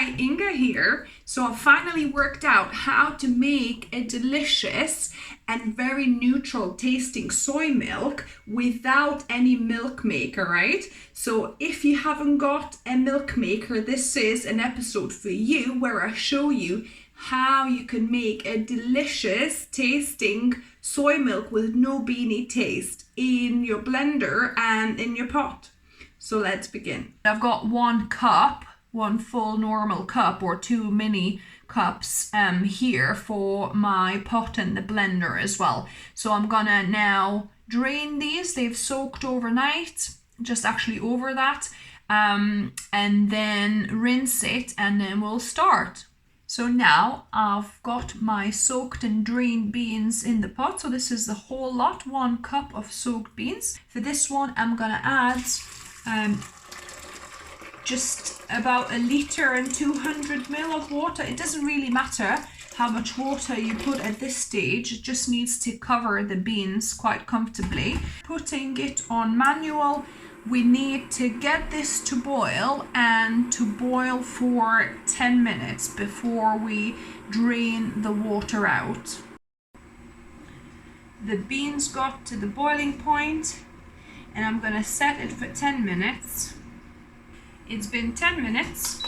Hi, Inga here. So I finally worked out how to make a delicious and very neutral tasting soy milk without any milk maker, right? So if you haven't got a milk maker, this is an episode for you where I show you how you can make a delicious tasting soy milk with no beanie taste in your blender and in your pot. So let's begin. I've got 1 cup, 1 full normal cup or 2 mini cups here for my pot and the blender as well. So I'm gonna now drain these. They've soaked overnight, just actually over that, and then rinse it, and then we'll start. So now I've got my soaked and drained beans in the pot. So this is the whole lot, 1 cup of soaked beans. For this one, I'm gonna add just about 1 litre and 200 ml of water. It doesn't really matter how much water you put at this stage, it just needs to cover the beans quite comfortably. Putting it on manual, we need to get this to boil, and to boil for 10 minutes before we drain the water out. The beans got to the boiling point, and I'm gonna set it for 10 minutes. It's been 10 minutes.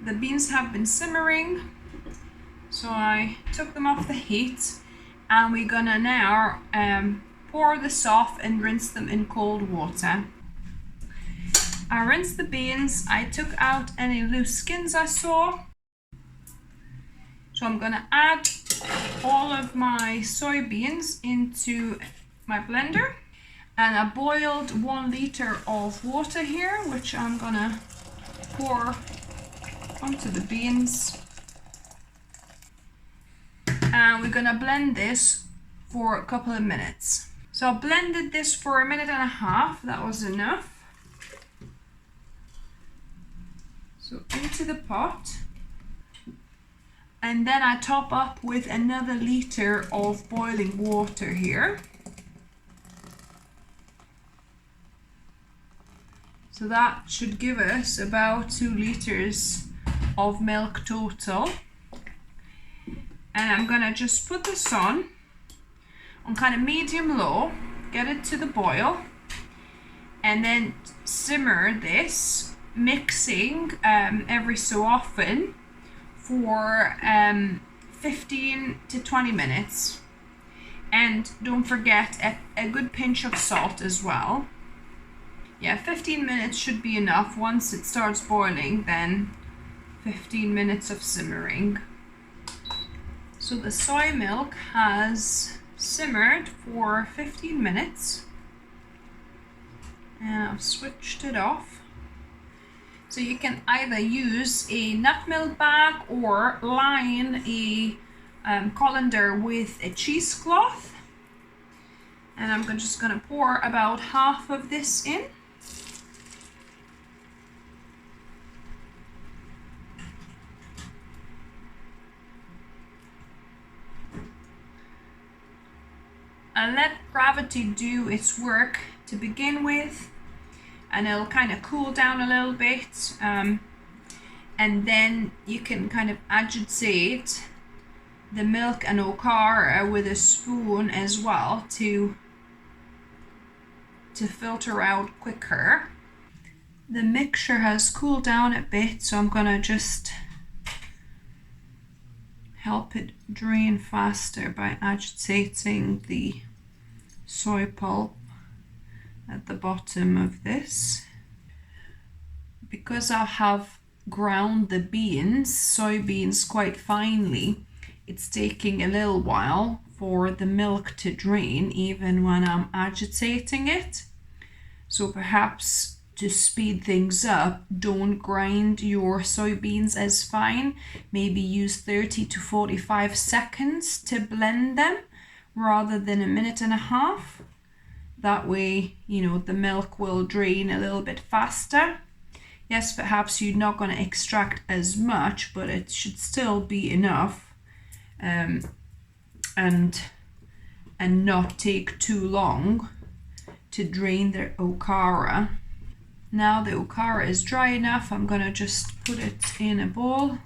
The beans have been simmering, so I took them off the heat, and we're gonna now pour this off and rinse them in cold water. I rinsed the beans. I took out any loose skins I saw. So I'm gonna add all of my soybeans into my blender. And I boiled 1 litre of water here, which I'm gonna pour onto the beans. And we're gonna blend this for a couple of minutes. So I blended this for 1.5 minutes. That was enough. So into the pot. And then I top up with another litre of boiling water here. So that should give us about 2 litres of milk total. And I'm gonna just put this on kind of medium low, get it to the boil, and then simmer this, mixing every so often for 15 to 20 minutes. And don't forget a good pinch of salt as well. Yeah, 15 minutes should be enough. Once it starts boiling, then 15 minutes of simmering. So the soy milk has simmered for 15 minutes. And I've switched it off. So you can either use a nut milk bag or line a colander with a cheesecloth. And I'm just gonna pour about half of this in. And let gravity do its work to begin with, and it'll kind of cool down a little bit, and then you can kind of agitate the milk and okara with a spoon as well to filter out quicker. The mixture has cooled down a bit, so I'm gonna just help it drain faster by agitating the soy pulp at the bottom of this. Because I have ground the beans, soybeans, quite finely, it's taking a little while for the milk to drain even when I'm agitating it. So perhaps to speed things up, don't grind your soybeans as fine. Maybe use 30 to 45 seconds to blend them rather than 1.5 minutes. That way, you know, the milk will drain a little bit faster. Yes, perhaps you're not going to extract as much, but it should still be enough, and not take too long to drain the okara. Now the okara is dry enough, I'm gonna just put it in a bowl.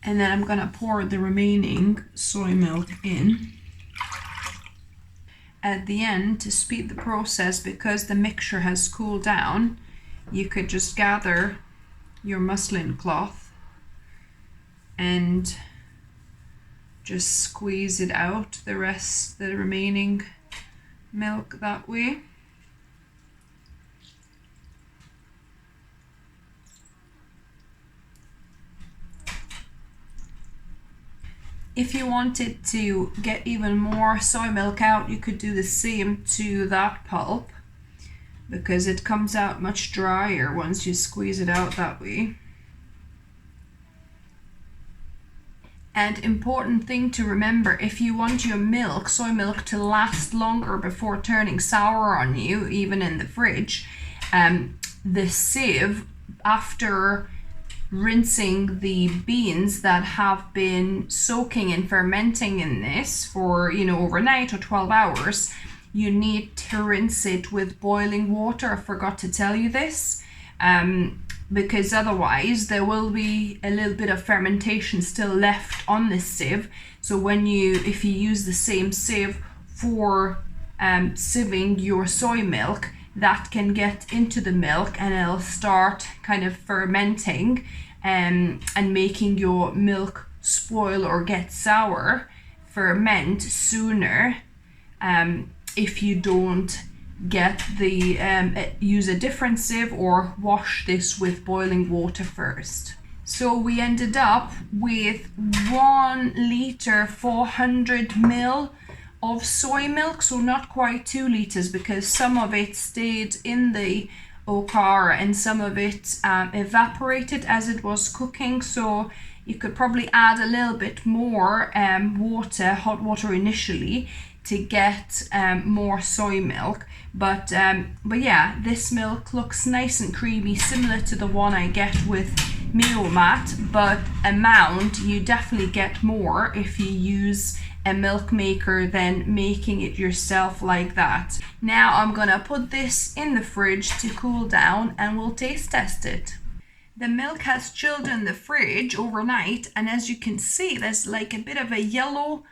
And then I'm gonna pour the remaining soy milk in. At the end, to speed the process, because the mixture has cooled down, you could just gather your muslin cloth and just squeeze it out, the remaining milk that way. If you wanted to get even more soy milk out, you could do the same to that pulp, because it comes out much drier once you squeeze it out that way. And important thing to remember, if you want your milk, soy milk, to last longer before turning sour on you, even in the fridge, the sieve, after rinsing the beans that have been soaking and fermenting in this for, overnight or 12 hours, you need to rinse it with boiling water. I forgot to tell you this, because otherwise there will be a little bit of fermentation still left on this sieve. So if you use the same sieve for sieving your soy milk, that can get into the milk and it'll start kind of fermenting and making your milk spoil or get sour, ferment sooner, if you don't get use a different sieve or wash this with boiling water first. So we ended up with 1 liter 400 ml of soy milk, so not quite 2 liters, because some of it stayed in the okara and some of it evaporated as it was cooking. So you could probably add a little bit more hot water initially to get more soy milk. But yeah, this milk looks nice and creamy, similar to the one I get with Meomat, but amount you definitely get more if you use a milk maker than making it yourself like that. Now I'm gonna put this in the fridge to cool down and we'll taste test it. The milk has chilled in the fridge overnight, and as you can see, there's like a bit of a yellow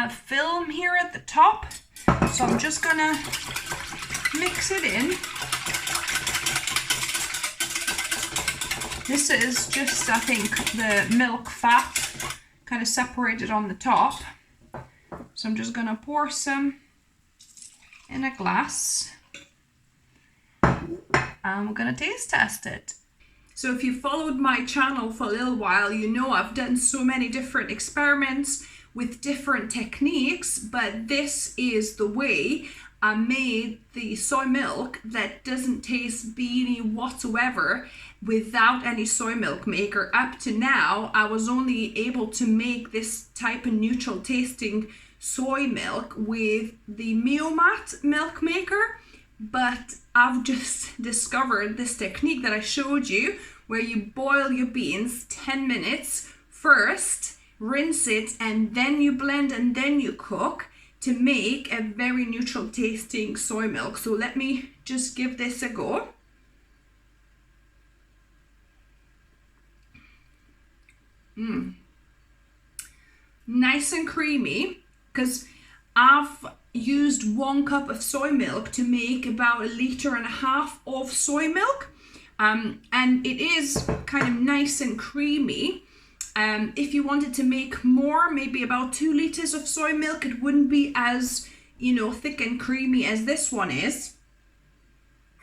film here at the top. So I'm just gonna mix it in. This is just, I think, the milk fat kind of separated on the top. So I'm just gonna pour some in a glass and we're gonna taste test it. So if you followed my channel for a little while, you know I've done so many different experiments with different techniques, but this is the way I made the soy milk that doesn't taste beany whatsoever without any soy milk maker. Up to now, I was only able to make this type of neutral tasting soy milk with the Meomat milk maker, but I've just discovered this technique that I showed you, where you boil your beans 10 minutes first, rinse it, and then you blend and then you cook to make a very neutral tasting soy milk. So let me just give this a go. Nice and creamy, because I've used 1 cup of soy milk to make about 1.5 liters of soy milk, and it is kind of nice and creamy. If you wanted to make more, maybe about 2 liters of soy milk, it wouldn't be as, thick and creamy as this one is.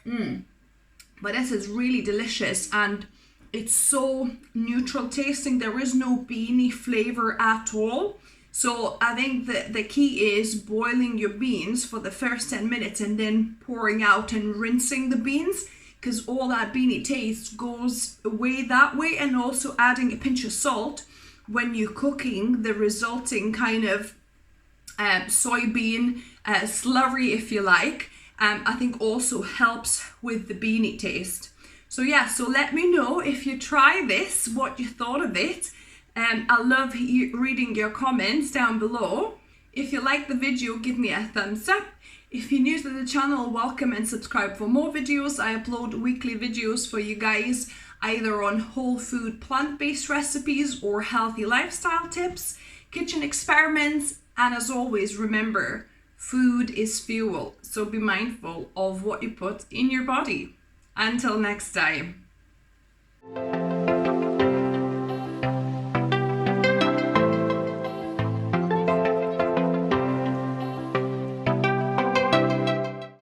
But this is really delicious, and it's so neutral tasting. There is no beany flavor at all. So I think that the key is boiling your beans for the first 10 minutes and then pouring out and rinsing the beans, because all that beany taste goes away that way, and also adding a pinch of salt when you're cooking the resulting kind of soybean slurry, if you like, I think also helps with the beany taste. So yeah, so let me know if you try this, what you thought of it. I love reading your comments down below. If you like the video, give me a thumbs up. If you're new to the channel, welcome and subscribe for more videos. I upload weekly videos for you guys, either on whole food plant-based recipes or healthy lifestyle tips, kitchen experiments, and as always, remember, food is fuel, so be mindful of what you put in your body. Until next time.